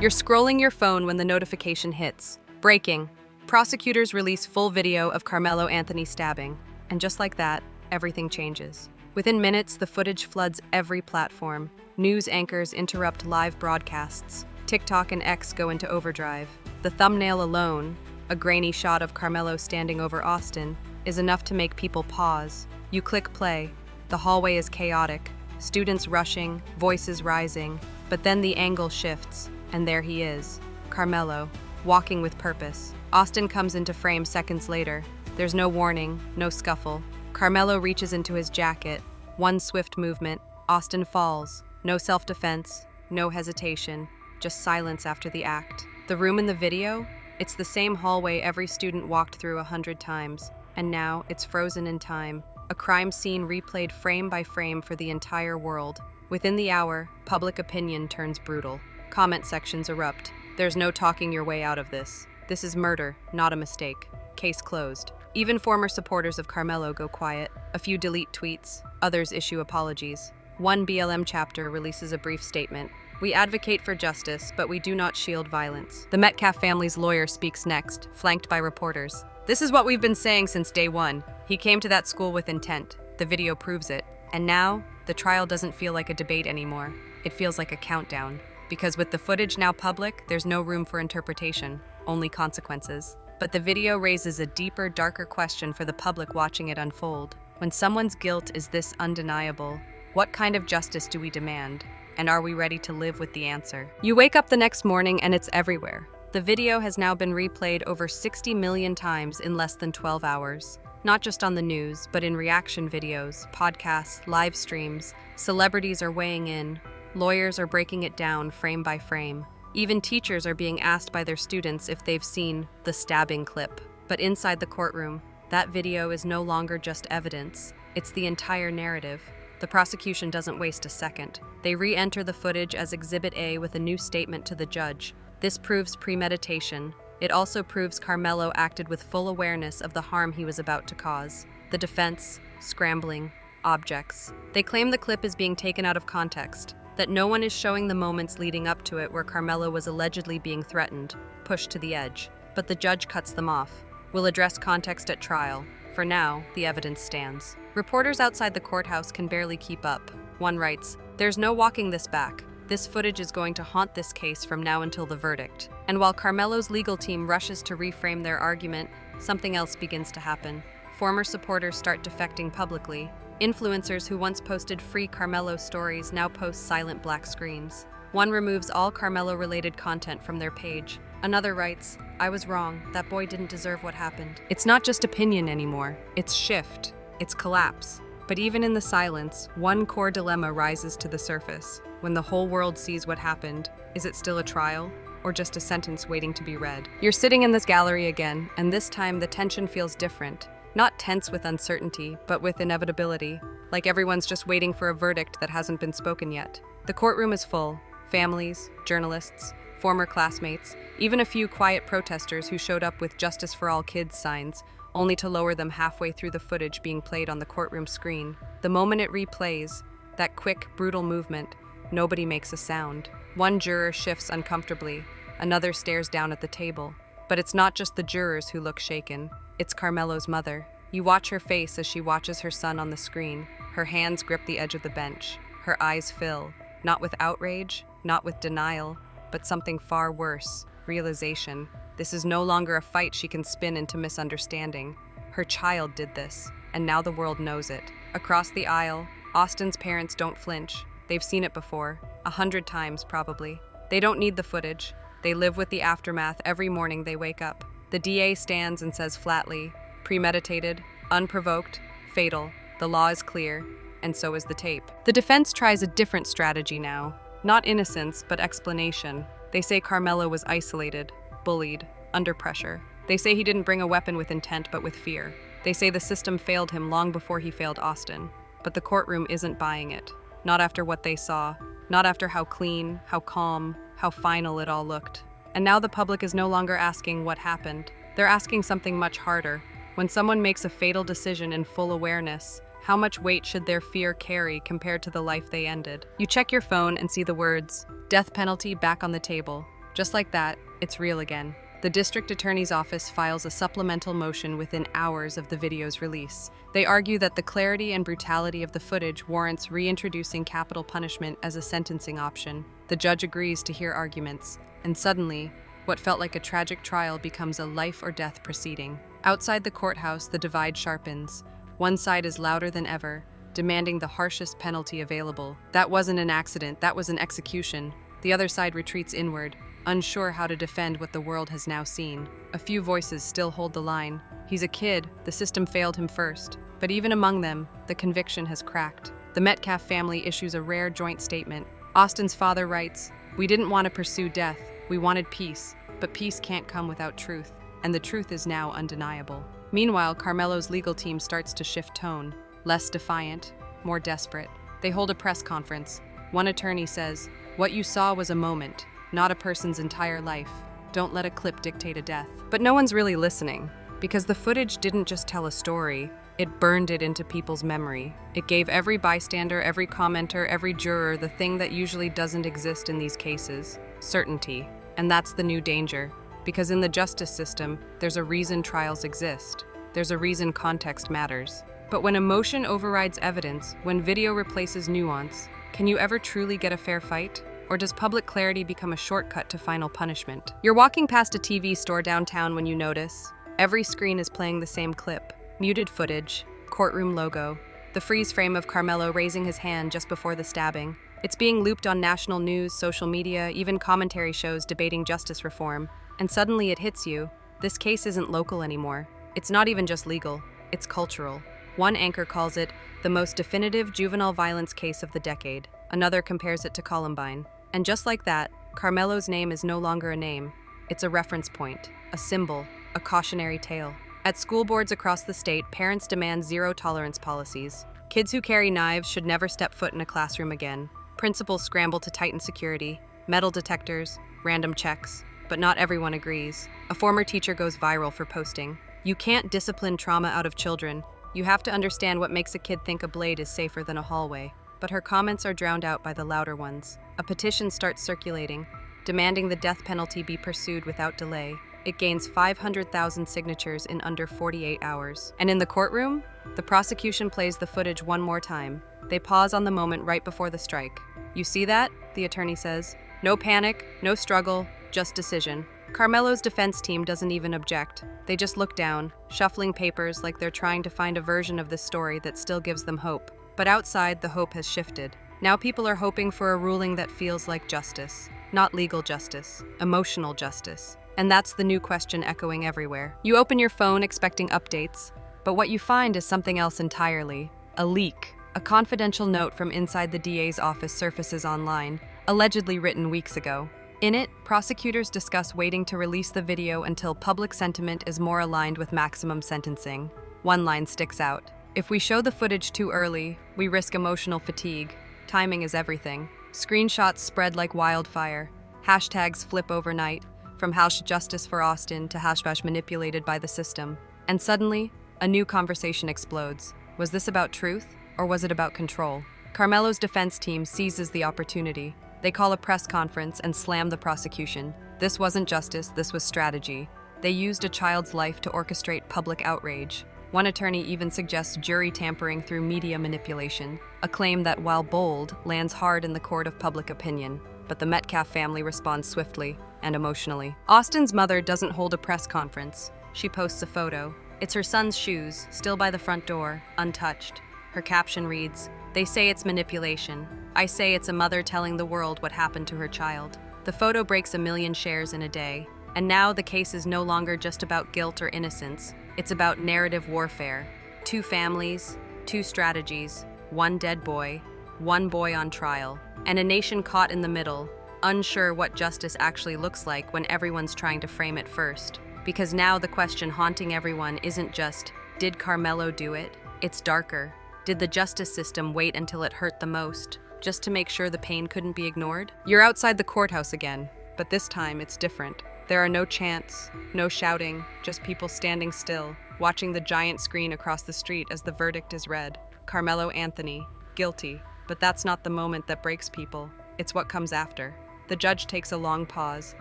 You're scrolling your phone when the notification hits. Breaking. Prosecutors release full video of Karmelo Anthony stabbing. And just like that, everything changes. Within minutes, the footage floods every platform. News anchors interrupt live broadcasts. TikTok and X go into overdrive. The thumbnail alone, a grainy shot of Karmelo standing over Austin, is enough to make people pause. You click play. The hallway is chaotic. Students rushing, voices rising. But then the angle shifts, and there he is, Karmelo, walking with purpose. Austin comes into frame seconds later. There's no warning, no scuffle. Karmelo reaches into his jacket. One swift movement. Austin falls. No self-defense, no hesitation, just silence after the act. The room in the video? It's the same hallway every student walked through 100 times. And now it's frozen in time. A crime scene replayed frame by frame for the entire world. Within the hour, public opinion turns brutal. Comment sections erupt. There's no talking your way out of this. This is murder, not a mistake. Case closed. Even former supporters of Karmelo go quiet. A few delete tweets, others issue apologies. One BLM chapter releases a brief statement. We advocate for justice, but we do not shield violence. The Metcalf family's lawyer speaks next, flanked by reporters. This is what we've been saying since day one. He came to that school with intent. The video proves it. And now, the trial doesn't feel like a debate anymore. It feels like a countdown. Because with the footage now public, there's no room for interpretation, only consequences. But the video raises a deeper, darker question for the public watching it unfold. When someone's guilt is this undeniable, what kind of justice do we demand? And are we ready to live with the answer? You wake up the next morning and it's everywhere. The video has now been replayed over 60 million times in less than 12 hours. Not just on the news, but in reaction videos, podcasts, live streams. Celebrities are weighing in. Lawyers are breaking it down frame by frame. Even teachers are being asked by their students if they've seen the stabbing clip. But inside the courtroom, that video is no longer just evidence. It's the entire narrative. The prosecution doesn't waste a second. They re-enter the footage as Exhibit A with a new statement to the judge. This proves premeditation. It also proves Karmelo acted with full awareness of the harm he was about to cause. The defense, scrambling, objects. They claim the clip is being taken out of context, that no one is showing the moments leading up to it where Karmelo was allegedly being threatened, pushed to the edge. But the judge cuts them off. We'll address context at trial. For now, the evidence stands. Reporters outside the courthouse can barely keep up. One writes, "There's no walking this back. This footage is going to haunt this case from now until the verdict." And while Karmelo's legal team rushes to reframe their argument, something else begins to happen. Former supporters start defecting publicly. Influencers who once posted free Karmelo stories now post silent black screens. One removes all Karmelo-related content from their page. Another writes, "I was wrong. That boy didn't deserve what happened." It's not just opinion anymore. It's shift. It's collapse. But even in the silence, one core dilemma rises to the surface. When the whole world sees what happened, is it still a trial, or just a sentence waiting to be read? You're sitting in this gallery again, and this time the tension feels different. Not tense with uncertainty, but with inevitability, like everyone's just waiting for a verdict that hasn't been spoken yet. The courtroom is full. Families, journalists, former classmates, even a few quiet protesters who showed up with "Justice for All Kids" signs, only to lower them halfway through the footage being played on the courtroom screen. The moment it replays, that quick, brutal movement, nobody makes a sound. One juror shifts uncomfortably, another stares down at the table. But it's not just the jurors who look shaken, it's Karmelo's mother. You watch her face as she watches her son on the screen. Her hands grip the edge of the bench. Her eyes fill, not with outrage, not with denial, but something far worse, realization. This is no longer a fight she can spin into misunderstanding. Her child did this, and now the world knows it. Across the aisle, Austin's parents don't flinch. They've seen it before, 100 times probably. They don't need the footage. They live with the aftermath every morning they wake up. The DA stands and says flatly, premeditated, unprovoked, fatal. The law is clear, and so is the tape. The defense tries a different strategy now. Not innocence, but explanation. They say Karmelo was isolated, bullied, under pressure. They say he didn't bring a weapon with intent, but with fear. They say the system failed him long before he failed Austin. But the courtroom isn't buying it. Not after what they saw. Not after how clean, how calm, how final it all looked. And now the public is no longer asking what happened. They're asking something much harder. When someone makes a fatal decision in full awareness, how much weight should their fear carry compared to the life they ended? You check your phone and see the words, "death penalty" back on the table. Just like that, it's real again. The district attorney's office files a supplemental motion within hours of the video's release. They argue that the clarity and brutality of the footage warrants reintroducing capital punishment as a sentencing option. The judge agrees to hear arguments, and suddenly, what felt like a tragic trial becomes a life-or-death proceeding. Outside the courthouse, the divide sharpens. One side is louder than ever, demanding the harshest penalty available. That wasn't an accident, that was an execution. The other side retreats inward, unsure how to defend what the world has now seen. A few voices still hold the line. He's a kid, the system failed him first. But even among them, the conviction has cracked. The Metcalf family issues a rare joint statement. Austin's father writes, "We didn't want to pursue death, we wanted peace, but peace can't come without truth, and the truth is now undeniable." Meanwhile, Karmelo's legal team starts to shift tone, less defiant, more desperate. They hold a press conference. One attorney says, "What you saw was a moment, not a person's entire life. Don't let a clip dictate a death." But no one's really listening, because the footage didn't just tell a story, it burned it into people's memory. It gave every bystander, every commenter, every juror the thing that usually doesn't exist in these cases: certainty. And that's the new danger, because in the justice system, there's a reason trials exist. There's a reason context matters. But when emotion overrides evidence, when video replaces nuance, can you ever truly get a fair fight? Or does public clarity become a shortcut to final punishment? You're walking past a TV store downtown when you notice. Every screen is playing the same clip. Muted footage, courtroom logo, the freeze frame of Karmelo raising his hand just before the stabbing. It's being looped on national news, social media, even commentary shows debating justice reform. And suddenly it hits you. This case isn't local anymore. It's not even just legal, it's cultural. One anchor calls it the most definitive juvenile violence case of the decade. Another compares it to Columbine. And just like that, Karmelo's name is no longer a name. It's a reference point, a symbol, a cautionary tale. At school boards across the state, parents demand zero-tolerance policies. Kids who carry knives should never step foot in a classroom again. Principals scramble to tighten security, metal detectors, random checks. But not everyone agrees. A former teacher goes viral for posting, "You can't discipline trauma out of children. You have to understand what makes a kid think a blade is safer than a hallway." But her comments are drowned out by the louder ones. A petition starts circulating, demanding the death penalty be pursued without delay. It gains 500,000 signatures in under 48 hours. And in the courtroom, the prosecution plays the footage one more time. They pause on the moment right before the strike. "You see that?" the attorney says. "No panic, no struggle, just decision." Karmelo's defense team doesn't even object. They just look down, shuffling papers like they're trying to find a version of this story that still gives them hope. But outside, the hope has shifted. Now people are hoping for a ruling that feels like justice. Not legal justice, emotional justice. And that's the new question echoing everywhere. You open your phone expecting updates, but what you find is something else entirely. A leak. A confidential note from inside the DA's office surfaces online, allegedly written weeks ago. In it, prosecutors discuss waiting to release the video until public sentiment is more aligned with maximum sentencing. One line sticks out. "If we show the footage too early, we risk emotional fatigue. Timing is everything." Screenshots spread like wildfire. Hashtags flip overnight, from #justice for Austin to #manipulated by the system. And suddenly, a new conversation explodes. Was this about truth, or was it about control? Karmelo's defense team seizes the opportunity. They call a press conference and slam the prosecution. This wasn't justice, this was strategy. They used a child's life to orchestrate public outrage. One attorney even suggests jury tampering through media manipulation, a claim that, while bold, lands hard in the court of public opinion. But the Metcalf family responds swiftly and emotionally. Austin's mother doesn't hold a press conference. She posts a photo. It's her son's shoes, still by the front door, untouched. Her caption reads, "They say it's manipulation. I say it's a mother telling the world what happened to her child." The photo breaks 1 million shares in a day. And now the case is no longer just about guilt or innocence. It's about narrative warfare. 2 families, 2 strategies, 1 dead boy, 1 boy on trial, and a nation caught in the middle, unsure what justice actually looks like when everyone's trying to frame it first. Because now the question haunting everyone isn't just, did Karmelo do it? It's darker. Did the justice system wait until it hurt the most, just to make sure the pain couldn't be ignored? You're outside the courthouse again, but this time it's different. There are no chants, no shouting, just people standing still, watching the giant screen across the street as the verdict is read. Karmelo Anthony, guilty. But that's not the moment that breaks people. It's what comes after. The judge takes a long pause,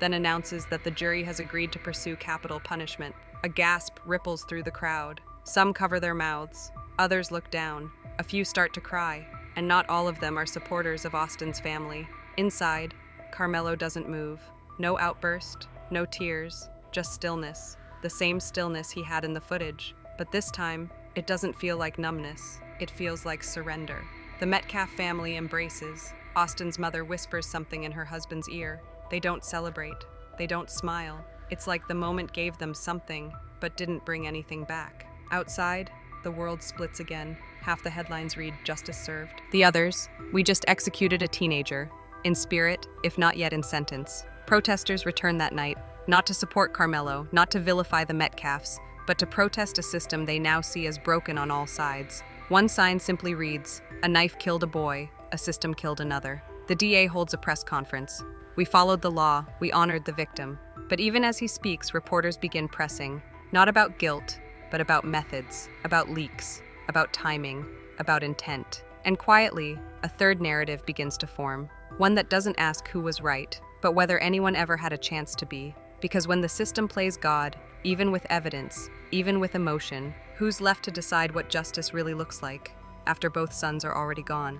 then announces that the jury has agreed to pursue capital punishment. A gasp ripples through the crowd. Some cover their mouths. Others look down. A few start to cry. And not all of them are supporters of Austin's family. Inside, Karmelo doesn't move. No outburst, no tears, just stillness. The same stillness he had in the footage. But this time, it doesn't feel like numbness. It feels like surrender. The Metcalf family embraces. Austin's mother whispers something in her husband's ear. They don't celebrate. They don't smile. It's like the moment gave them something, but didn't bring anything back. Outside, the world splits again. Half the headlines read, "Justice served." The others, "We just executed a teenager." In spirit, if not yet in sentence. Protesters return that night, not to support Karmelo, not to vilify the Metcalfs, but to protest a system they now see as broken on all sides. One sign simply reads, "A knife killed a boy, a system killed another." The DA holds a press conference. "We followed the law, we honored the victim." But even as he speaks, reporters begin pressing, not about guilt, but about methods, about leaks, about timing, about intent. And quietly, a third narrative begins to form, one that doesn't ask who was right, but whether anyone ever had a chance to be. Because when the system plays God, even with evidence, even with emotion, who's left to decide what justice really looks like after both sons are already gone?